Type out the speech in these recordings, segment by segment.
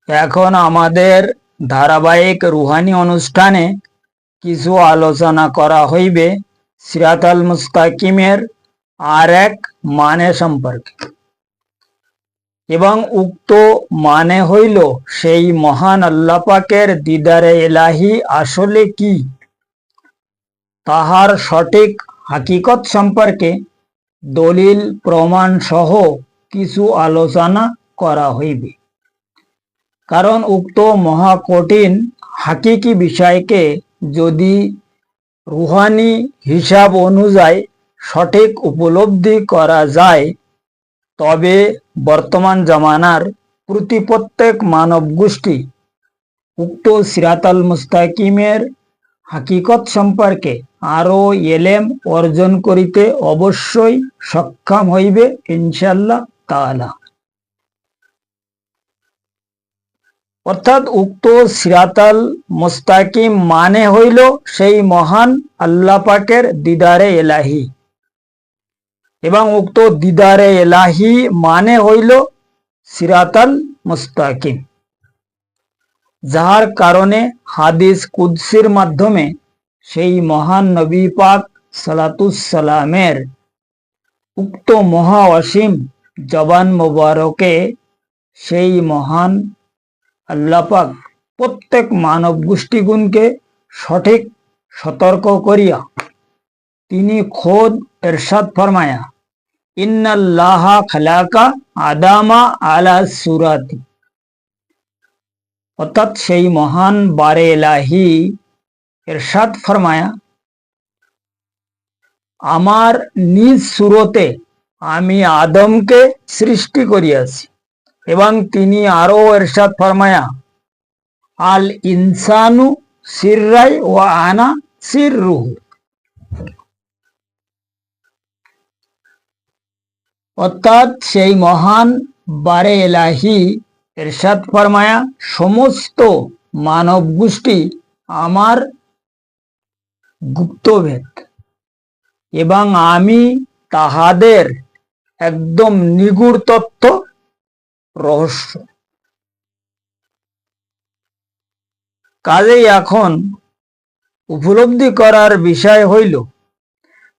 এখন আমাদের ধারাবাহিক রুহানি অনুষ্ঠানে কিছু আলোচনা করা হইবে সিরাতাল মুস্তাকিমের আর এক মানে সম্পর্কে, এবং উক্ত মানে হইল সেই মহান আল্লাহ পাকের দিদারে এলাহি আসলে কি, তাহার সঠিক হাকিকত সম্পর্কে দলিল প্রমাণ সহ কিছু আলোচনা করা হইবে। কারণ উক্ত মহাকঠিন হাকিকি বিষয়কে যদি রুহানি হিসাব অনুযায়ী সঠিক উপলব্ধি করা যায়, তবে বর্তমান জামানার প্রত্যেক মানব গোষ্ঠী উক্ত সিরাতাল মুস্তাকিমের হাকিকত সম্পর্কে আরো এলেম অর্জন করিতে অবশ্যই সক্ষম হইবে ইনশাআল্লাহ তাআলা। অর্থাৎ উক্ত সিরাতাল মুস্তাকিম মানে হইল সেই মহান আল্লাহ পাকের দিদারে এলাহি, এবং উক্ত দিদারে এলাহি মানে হইল সিরাতাল মুস্তাকিম, যাহার কারণে হাদিস কুদসির মাধ্যমে সেই মহান নবী পাক সালাতুস সালামের উক্ত মহা অসীম জবান মোবারকে সেই মহান আল্লাহ পাক প্রত্যেক মানব গোষ্ঠীগুণকে সঠিক সতর্ক করিয়া তিনি খোদ ইরশাদ ফরমায়া, ইন্নাল্লাহা খালাকা আদামা আলা সুরাতি। অর্থাৎ সেই মহান বারে এলাহি ইরশাদ ফরমায়া, আমার নিজ সুরতে আমি আদমকে সৃষ্টি করিয়াছি। এবং তিনি আরো ইরশাদ ফরমায়া, আল ইনসানু সিররাই ওয়া আনা সিররুহু। অর্থাৎ সেই মহান বারে এলাহি ইরশাদ ফরমায়া, সমস্ত মানব গোষ্ঠী আমার গুপ্তভেদ এবং আমি তাহাদের একদম নিগূঢ় তত্ত্ব রহস্য। কাজেই এখন উপলব্ধি করার বিষয় হইল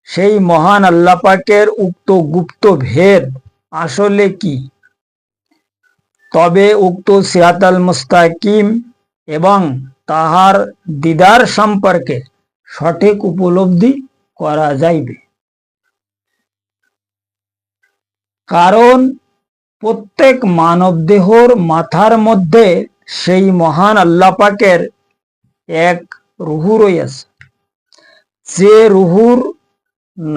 সেই মহান আল্লাহ পাকের উক্ত গুপ্ত ভেদ আসলে কি। তবে উক্ত সিরাতাল মুস্তাকিম এবং তাহার দিদার সম্পর্কে সঠিক উপলব্ধি করা যাইবে। কারণ প্রত্যেক মানব দেহর মাথার মধ্যে সেই মহান আল্লাহ পাকের এক রুহু রইয়াছে, যে রুহুর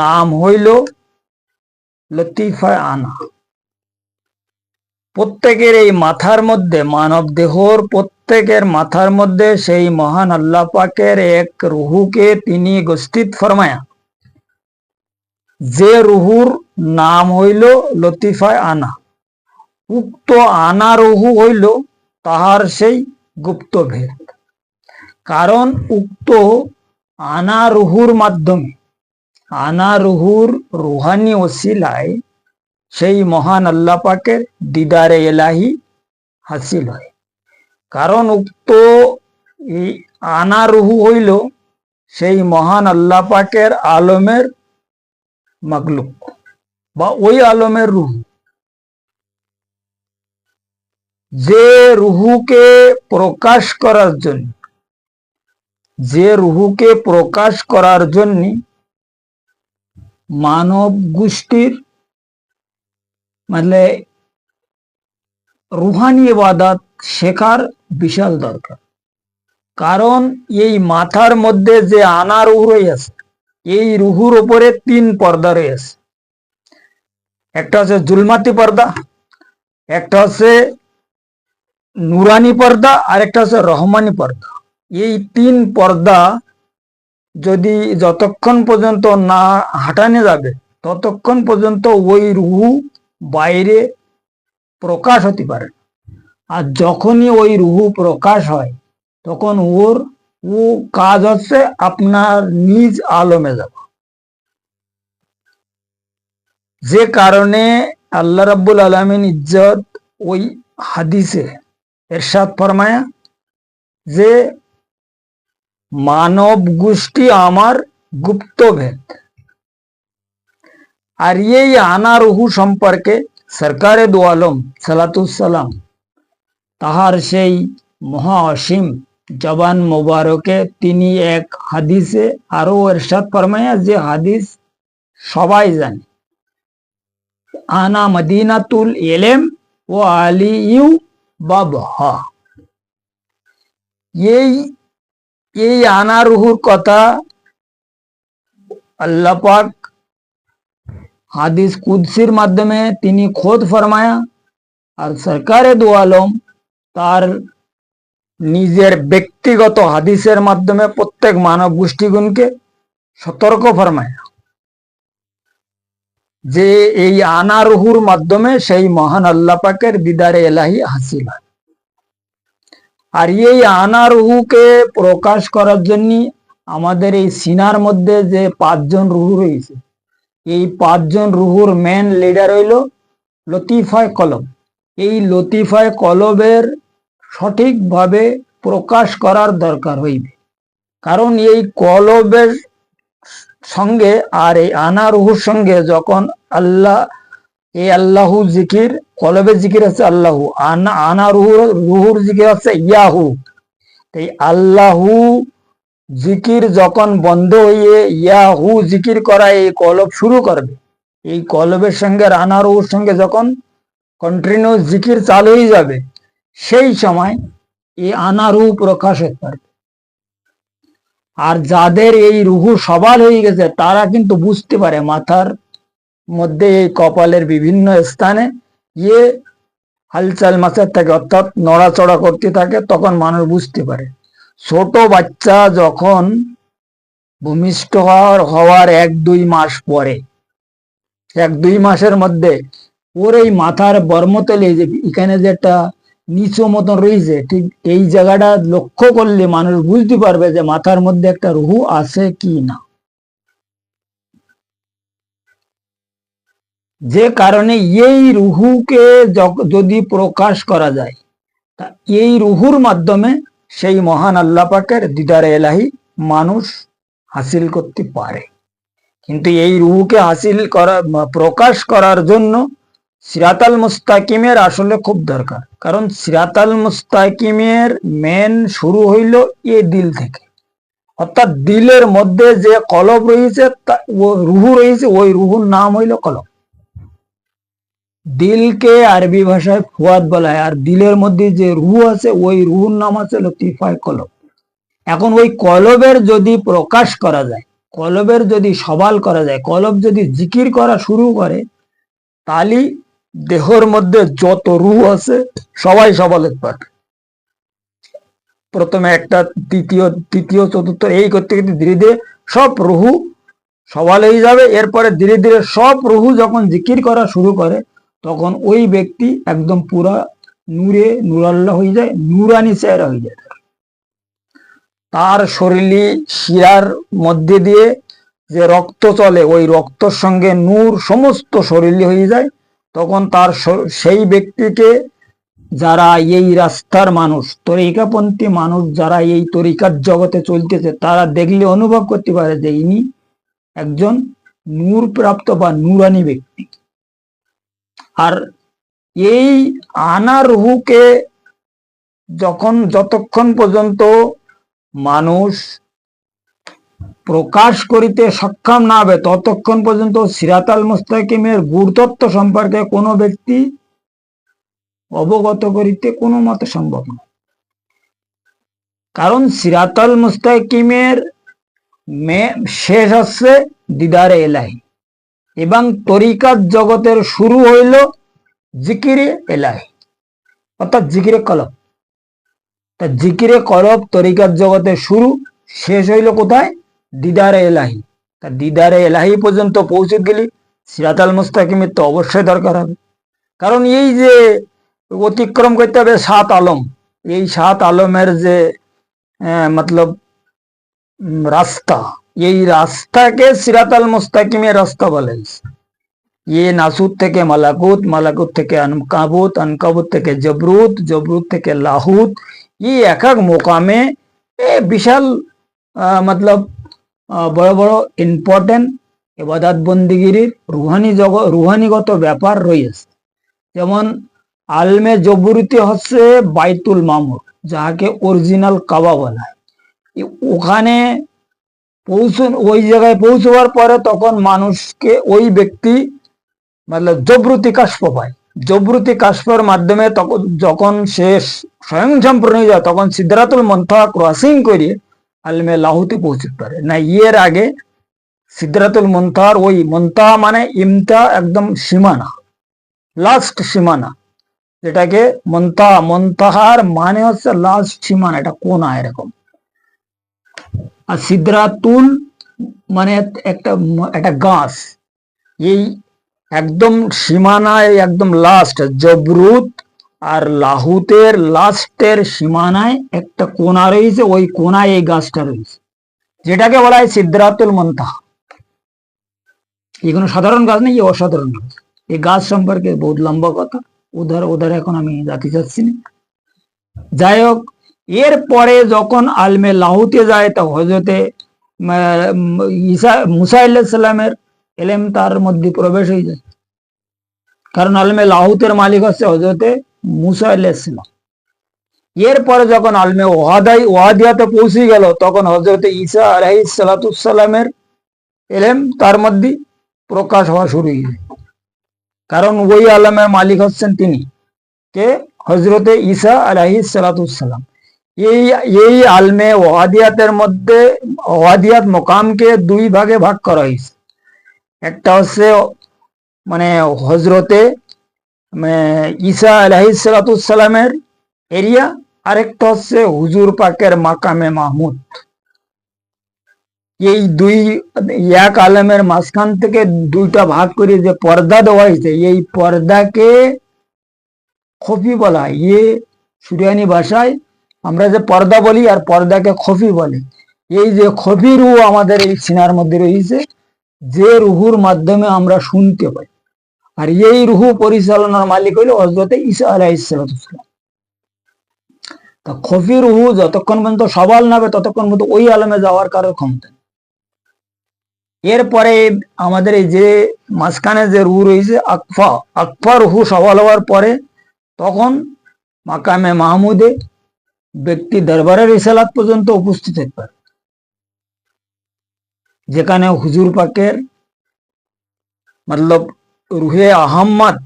নাম হইল লতিফা আনা। প্রত্যেকের এই মাথার মধ্যে, মানব দেহর প্রত্যেকের মাথার মধ্যে সেই মহান আল্লাহ পাকের এক রুহুকে তিনি গস্তিত ফরমায়া, যে রুহুর নাম হইল লতিফা আনা। উক্ত আনা রুহু হইল তাহার সেই গুপ্ত ভেদ। কারণ উক্ত আনা রুহুর মাধ্যমে, আনা রুহুর রুহানি ওসিলায় সেই মহান আল্লাহ পাকের দিদারে এলাহি হাসিল হয়। কারণ উক্ত আনা রুহু হইল সেই মহান আল্লাহ পাকের আলমের মাগলুক বা ওই আলমের রুহু, যে রুহুকে প্রকাশ করার জন্য, যে রুহুকে প্রকাশ করার জন্য মানব গোষ্ঠীর মানে রুহানি ইবাদত শেখার বিশাল দরকার। কারণ এই মাথার মধ্যে যে আনা রুহু রয়েছে, এই রুহুর উপরে তিন পর্দা রয়েছে। একটা হচ্ছে জুলমাতি পর্দা, একটা হচ্ছে নুরানি পর্দা, আর একটা হচ্ছে রহমানি পর্দা। এই তিন পর্দা যদি যতক্ষণ পর্যন্ত না হাঁটানো যাবে, ততক্ষণ পর্যন্ত ওই রুহু বাইরে প্রকাশ হতে পারে। আর যখনই ওই রুহু প্রকাশ হয়, তখন ওর কাজ হচ্ছে আপনার নিজ আলমে যাওয়া। যে কারণে আল্লাহ রাব্বুল আলামিন ইজ্জত ওই হাদিসে এরশাদ ফরমায়া যে মানব গোষ্ঠী আমার গুপ্তভেদ। আর এই আনা রুহু সম্পর্কে সরকারে দু আলম সালাতুসালাম তাহার সেই মহা অসীম জবান মোবারকে তিনি এক হাদিসে আরো এরশাদ ফরমায়া, যে হাদিস সবাই জানে, আনা মদিনাতুল ইলম ও আলিউ বাবহা। এই এই আনা রুহুর কথা আল্লাহ পাক হাদিস কুদসির মাধ্যমে তিনি খোদ ফরমায়া, আর সরকারে দু আলম তার নিজের ব্যক্তিগত হাদিসের মাধ্যমে প্রত্যেক মানব গোষ্ঠীগণকে সতর্ক ফরমায়া যে এই আনা রুহুর মাধ্যমে সেই মহান আল্লাহ পাকের দিদারে এলাহি হাসিল হয়। আর এই আনা রুহুকে প্রকাশ করার জন্য আমাদের এই সিনার মধ্যে যে 5 জন রুহু রয়েছে, এই 5 জন রুহুর মেন লিডার হইল লতিফায় কলব। এই লতিফায় কলবের সঠিকভাবে প্রকাশ করার দরকার হইবে, কারণ এই কলবের সঙ্গে আর এই আনা রুহুর সঙ্গে যখন আল্লাহ, এই আল্লাহু জিকির, কলবের জিকির আছে আল্লাহু, আনা রুহুর জিকির আছে ইয়াহু। এই আল্লাহু জিকির যখন বন্ধ হইয়ে ইয়াহু জিকির করা এই কলব শুরু করবে, এই কলবের সঙ্গে আনা রুহুর সঙ্গে যখন কন্টিনিউ জিকির চালু হয়ে যাবে, সেই সময় এই আনা রুহু প্রকাশ হতে পারবে। আর যাদের এই রুহু সবাল হয়ে গেছে তারা কিন্তু বুঝতে পারে, মাথার মধ্যে এই কপালের বিভিন্ন স্থানে ইয়ে হালচাল মাছের থাকে, অর্থাৎ নড়াচড়া করতে থাকে, তখন মানুষ বুঝতে পারে। ছোট বাচ্চা যখন ভূমিষ্ঠ হওয়ার 1-2 মাস পরে, 1-2 মাসের মধ্যে ওর এই মাথার বর্মতলে যে এখানে যে একটা নিচু মতন রয়েছে, ঠিক এই জায়গাটা লক্ষ্য করলে মানুষ বুঝতে পারবে যে মাথার মধ্যে একটা রুহু আছে কি না। যে কারণে এই রুহুকে যদি প্রকাশ করা যায়, তা এই রুহুর মাধ্যমে সেই মহান আল্লাহ পাকের দিদারে এলাহি মানুষ হাসিল করতে পারে। কিন্তু এই রুহুকে হাসিল করা, প্রকাশ করার জন্য সিরাতাল মুস্তাকিমের আসলে খুব দরকার, কারণ সিরাতাল মুস্তাকিমের মেন শুরু হইল এই দিল থেকে, অর্থাৎ দিলের মধ্যে যে কলব রয়েছে, রুহু রয়েছে, ওই রুহুর নাম হইল কলব। দিলকে আরবি ভাষায় ফুয়াদ বলা হয়, আর দিলের মধ্যে যে রুহু আছে ওই রুহুর নাম আছে লতিফায় কলব। এখন ওই কলবের যদি প্রকাশ করা যায়, কলবের যদি সবাল করা যায়, কলব যদি জিকির করা শুরু করে, তাহলে দেহর মধ্যে যত রুহ আছে সবাই সবল হতে পারবে। প্রথমে একটা, তৃতীয় চতুর্থ, এই করতে করতে ধীরে ধীরে সব রুহু সবাল হয়ে যাবে। এরপরে ধীরে ধীরে সব রুহু যখন জিকির করা শুরু করে, তখন ওই ব্যক্তি একদম পুরা নূরে নূরাল্লাহ হয়ে যায়, নূরানি চেহারা হয়ে যায়। তার শরীরে শিরার মধ্যে দিয়ে যে রক্ত চলে, ওই রক্তর সঙ্গে নূর সমস্ত শরীরে হয়ে যায়। তখন তার সেই ব্যক্তিকে যারা এই রাস্তার মানুষ, তরিকাপন্থী মানুষ যারা এই তরিকার জগতে চলতেছে, তারা দেখলে অনুভব করতে পারে যে ইনি একজন নূর প্রাপ্ত বা নূরানি ব্যক্তি। আর এই আনা রুহুকে যতক্ষণ পর্যন্ত মানুষ প্রকাশ করিতে সক্ষম না হবে, ততক্ষণ পর্যন্ত সিরাতাল মুস্তাকিমের গুরুত্ব সম্পর্কে কোনো ব্যক্তি অবগত করিতে কোনো মতে সম্ভব না। কারণ সিরাতাল মুস্তাকিমের শেষ হচ্ছে দিদারে এলাহি, এবং তরিকাত জগতের শুরু হইল জিকিরে এলাহি, অর্থাৎ জিকিরে কলব। তা জিকিরে কলব তরিকাত জগতের শুরু, শেষ হইল কোথায়? দিদারে এলাহি। তা দিদারে এলাহি পর্যন্ত পৌঁছে গেলি সিরাতাল মুস্তাকিমের তো অবশ্যই দরকার হবে, কারণ এই যে অতিক্রম করতে হবে 7 আলম, এই 7 আলমের যে মতলব রাস্তা, এই রাস্তাকে সিরাতাল মুস্তাকিমের রাস্তা বলে। ইয়ে নাসুত থেকে মালাকুত, মালাকুত থেকে আনকাবুত, আনকাবুত থেকে জবরুত, জবরুত থেকে লাহুত। এই এক এক মোকামে বিশাল মতলব বড় বড় ইম্পর্টেন্ট ইবাদত বন্দিগিরির রুহানিগত ব্যাপার রয়েছে। যেমন আলমে জবরুতি হচ্ছে বাইতুল মামুর, যাহাকে অরিজিনাল কাবা বলা হয়। ওখানে ওই জায়গায় পৌঁছবার পরে তখন মানুষকে ওই ব্যক্তি মতলব জবরুতি কাশফ পায়। জবরুতি কাশফের মাধ্যমে তখন যখন সে স্বয়ং সম্পূর্ণ হয়ে যায়, তখন সিদরাতুল মুনতাহা ক্রসিং করে আলমে লাহুতে পৌঁছতে পারে না। এর আগে সিদরাতুল মুনতাহার ওই মুনতাহা মানে ইমতা, একদম সীমানা, লাস্ট সীমানা, যেটাকে মুনতাহার মানে হচ্ছে লাস্ট সীমানা, এটা কোনা এরকম। আর সিদরাতুল মানে একটা গাছ, এই একদম সীমানায় একদম লাস্ট জবরুত আর লাহুতের লাস্টের সীমানায় একটা কোনা রয়েছে, ওই কোনায় এই গাছটা রয়েছে, যেটাকে বলা হয় সিদরাতুল মুনতাহা। এই কোনো সাধারণ গাছ নেই, অসাধারণ গাছ। এই গাছ সম্পর্কে বহুত লম্বা কথা, ওধার এখন আমি যাতে চাচ্ছি না। যাই হোক, এরপরে যখন আলমে লাহুতে যায়, তা হজরতে মুসা আলাইহিস সালামের এলেম তার মধ্যে প্রবেশ হয়ে যায়। কারণ আলমে লাহুতের মালিক হচ্ছে হজরতে মুসা আলাইহিস সালাম। এরপরে যখন আলমে ওয়াদিয়াতে পৌঁছে গেল, তখন হজরতে ঈসা আলাইহিস সালামের এলেম তার মধ্যে প্রকাশ হওয়া শুরু হয়ে যায়। কারণ ওই আলমের মালিক হচ্ছেন তিনি কে, হজরতে ঈসা আলাইহিস সালাম। এই আলমে ওয়াদিয়াতের মধ্যে ওয়াদিয়াত মোকামকে দুই ভাগে ভাগ করা হয়েছে। একটা হচ্ছে মানে হজরতে ঈসা আলাইহিস সালামের এরিয়া, আরেকটা হচ্ছে হুজুর পাকের মাকামে মাহমুদ। এই দুই এক আলমের মাঝখান থেকে দুইটা ভাগ করে যে পর্দা দেওয়া হয়েছে, এই পর্দাকে খফি বলা হয়। সুরিয়ানি ভাষায় আমরা যে পর্দা বলি আর পর্দাকে খফি বলে। এই যে খফি রুহ আমাদের এই সিনার মধ্যে রয়েছে, যে রুহুর মাধ্যমে আমরা শুনতে পাই, আর এই রুহু পরিচালনার মালিক হইল হযরতে ঈসা আলাইহিস সালাম। তা খফি রুহু যতক্ষণ পর্যন্ত সবাল নাবে ততক্ষণ পর্যন্ত ওই আলমে যাওয়ার কারো ক্ষমতা। এরপরে আমাদের এই যে মাঝখানে যে রুহু রয়েছে আকফা রুহু সবাল হওয়ার পরে তখন মাকামে মাহমুদে ব্যক্তি দরবারের রিসালাত পর্যন্ত উপস্থিত হতে পারে, যেখানে হুজুর পাকের মতলব রুহে আহম্মদ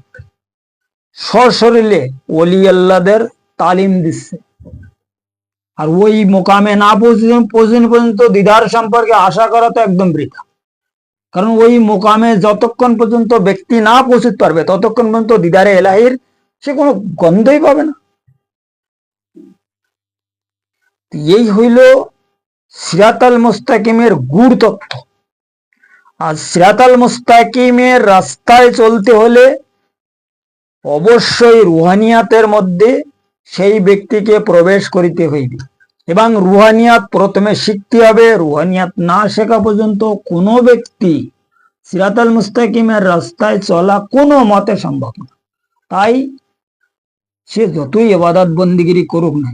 সশরীরে ওলি আল্লাহদের তালিম দিচ্ছে। আর ওই মোকামে না পৌঁছানো পর্যন্ত দিদার সম্পর্কে আশা করা তো একদম বৃথা। কারণ ওই মোকামে যতক্ষণ পর্যন্ত ব্যক্তি না পৌঁছতে পারবে ততক্ষণ পর্যন্ত দিদারে এলাহির সে কোনো গন্ধই পাবে না। এই হইল সিরাতাল মুস্তাকিমের গুড় তথ্য। আর সিরাতাল মুস্তাকিমের রাস্তায় চলতে হলে অবশ্যই রুহানিয়াতের মধ্যে সেই ব্যক্তিকে প্রবেশ করিতে হইবে, এবং রুহানিয়াত প্রথমে শিখতে হবে। রুহানিয়াত না শেখা পর্যন্ত কোনো ব্যক্তি সিরাতাল মুস্তাকিমের রাস্তায় চলা কোনো মতে সম্ভব না। তাই সে যতই ইবাদত বন্দিগিরি করুক না,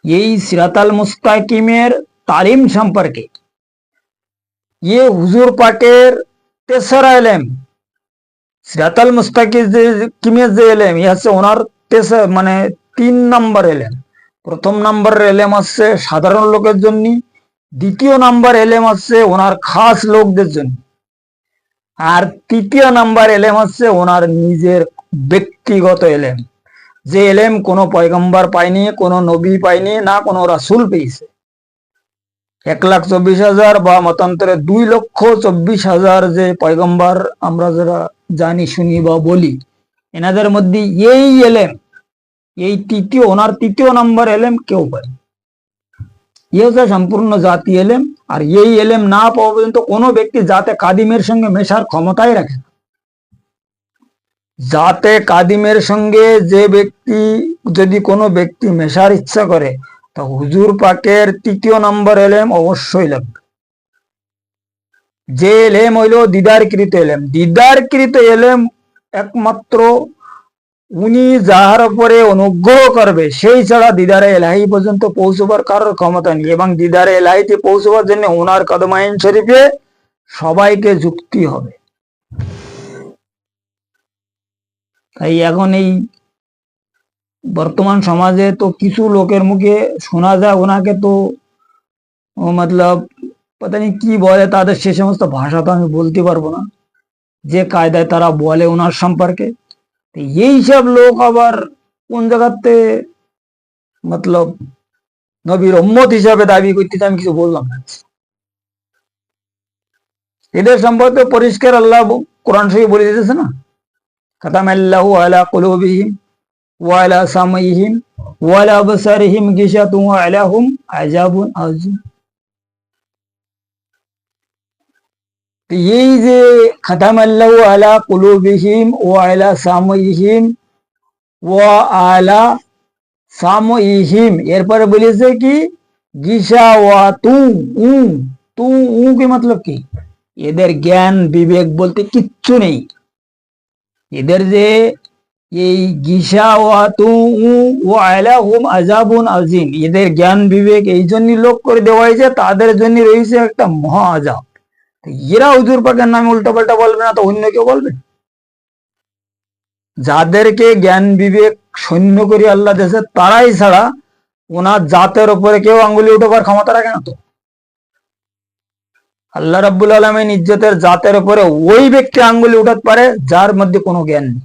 এই সিরাতাল মুস্তাকিমের তালিম সম্পর্কে হুজুর পাকের তেসরা এলেম, সিরাতাল মুস্তাকিমের যে এলেম হচ্ছে ওনার মানে 3 নম্বর এলেম। প্রথম নম্বরের এলেম হচ্ছে সাধারণ লোকের জন্য, দ্বিতীয় নম্বর এলেম হচ্ছে ওনার খাস লোকদের জন্য, আর তৃতীয় নম্বর এলেম হচ্ছে ওনার নিজের ব্যক্তিগত এলেম, যে এলেম কোনো পয়গম্বর পায়নি, কোনো নবী পায়নি, না কোনো রাসূল পেয়েছে। 1,24,000 বা মতান্তরে 2,24,000 যে পয়গম্বর আমরা যারা জানি শুনি বা বলি, এনাদের মধ্যে এই এলেম, এই ওনার তৃতীয় নম্বর এলেম কেউ পায়। হচ্ছে সম্পূর্ণ জাতি এলেম। আর এই এলেম না পাওয়া পর্যন্ত কোনো ব্যক্তি জাতে কাদিমের সঙ্গে মেশার ক্ষমতাই রাখে না। জাতে কাদিমের সঙ্গে যে ব্যক্তি যদি কোনো ব্যক্তি মেশার ইচ্ছা করে, তা হুজুর পাকের তৃতীয় নম্বর এলেম অবশ্যই লাগবে। যে এলেম হইল দিদারকৃত এলেম। দিদারকৃত এলেম একমাত্র উনি যাহার উপরে অনুগ্রহ করবে সেই ছাড়া দিদারে এলাহি পর্যন্ত পৌঁছবার কারোর ক্ষমতা নেই। এবং দিদারে এলাহিতে পৌঁছবার জন্য ওনার কদমাইন শরীফে সবাইকে যুক্তি হবে। তাই এখন এই বর্তমান সমাজে তো কিছু লোকের মুখে শোনা যায় ওনাকে তো মতলব পতা নেই কি বলে, তাদের সে সমস্ত ভাষা তো আমি বলতে পারবো না, যে কায়দায় তারা বলে ওনার সম্পর্কে। এই সব লোক আবার কোন জায়গাতে মতলব নবীর উম্মত হিসাবে দাবি করতে আমি কিছু বললাম না। এদের সম্পর্কে পরিষ্কার আল্লাহ কোরআন শরীফ বলে দিতেছে না, খাতামাল্লাহু আলা কুলুবিহিম ওয়া আলা সামাইহিম ওয়া আলা আবসারিহিম গিশাতুন ওয়া আলাহুম আযাবুন আযীম। এই যে খাতামাল্লাহু আলা কুলুবিহিম ওয়া আলা সামাইহিম ওয়া আলা সামাইহিম, এরপরে বলেছে কি গিশাওয়াতু উ তু উ কি মতলব কি, এদের জ্ঞান বিবেক বলতে কিচ্ছু নেই। এদের যে এই গিশাওয়াতু ও আলাহুম আযাবুন আযীম, এদের জ্ঞান বিবেক এই জন্য লোক করে দেওয়া হয়েছে, তাদের জন্য রয়েছে একটা মহা আযাব। এরা হুজুর পাকের নামে উল্টাপাল্টা বলবে না তো অন্য কেউ বলবে? যাদেরকে জ্ঞান বিবেক শূন্য করে আল্লাহ দেশে তারাই ছাড়া ওনার জাতের উপরে কেউ আঙ্গুলি উঠাবার ক্ষমতা রাখে না। তো আল্লাহ রাব্বুল আলামিন ইজ্জতের জাতের উপরে ওই ব্যক্তি আঙ্গুলি উঠাতে পারে যার মধ্যে কোনো জ্ঞান নেই।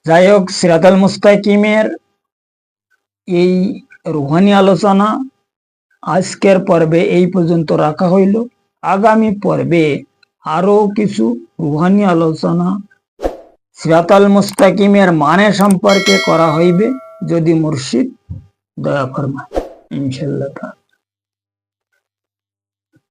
যাই হোক, সিরাতাল মুস্তাকিমের এই রুহানি আলোচনা আজকের পর্বে এই পর্যন্ত রাখা হইল। আগামী পর্বে আরো কিছু রুহানি আলোচনা সিরাতাল মুস্তাকিমের মানে সম্পর্কে করা হইবে, যদি মুর্শিদ দয়া ফরমায় ইনশাআল্লাহ।